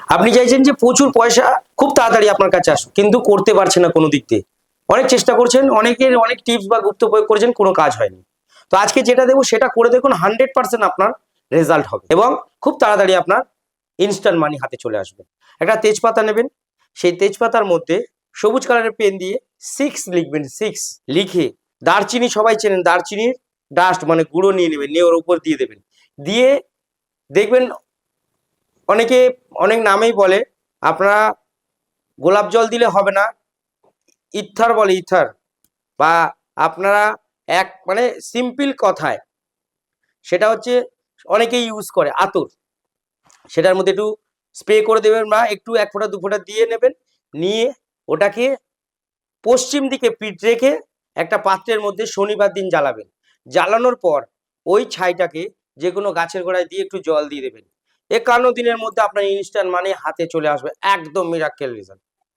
আপনি চাইছেন যে প্রচুর পয়সা খুব তাড়াতাড়ি আপনার কাছে আসুক, কিন্তু করতে পারছেন না কোনো দিক দিয়ে। অনেক চেষ্টা করছেন, অনেকের অনেক টিপস বা গুপ্ত প্রয়োগ করেছেন, কোনো কাজ হয়নি। তো আজকে যেটা দেবো সেটা করে দেখুন, 100% আপনার রেজাল্ট হবে এবং খুব তাড়াতাড়ি আপনার ইনস্ট্যান্ট মানি হাতে চলে আসবে। একটা তেজপাতা নেবেন, সেই তেজপাতার মধ্যে সবুজ কালারের পেন দিয়ে 6 লিখবেন। 6 লিখে দারচিনি, সবাই চেনেন দারচিনির ডাস্ট মানে গুঁড়ো নিয়ে নেবেন, নিয়ে ওর উপর দিয়ে দেবেন। দিয়ে দেখবেন অনেকে অনেক নামেই বলে, আপনারা গোলাপ জল দিলে হবে না, ইথার বলে, ইথার, বা আপনারা এক মানে সিম্পল কথায় সেটা হচ্ছে অনেকেই ইউজ করে আতর, সেটার মধ্যে একটু স্প্রে করে দেবেন বা একটু 1 ফোঁটা 2 ফোঁটা দিয়ে নেবেন। নিয়ে ওটাকে পশ্চিম দিকে পিঠ রেখে একটা পাত্রের মধ্যে শনিবার দিন জ্বালাবেন। জ্বালানোর পর ওই ছাইটাকে যে কোনো গাছের গোড়ায় দিয়ে একটু জল দিয়ে দেবেন। 51 দিনের মধ্যে আপনার ইনস্ট্যান্ট মানে হাতে চলে আসবে, একদম মিরাক্কেল রেজাল্ট।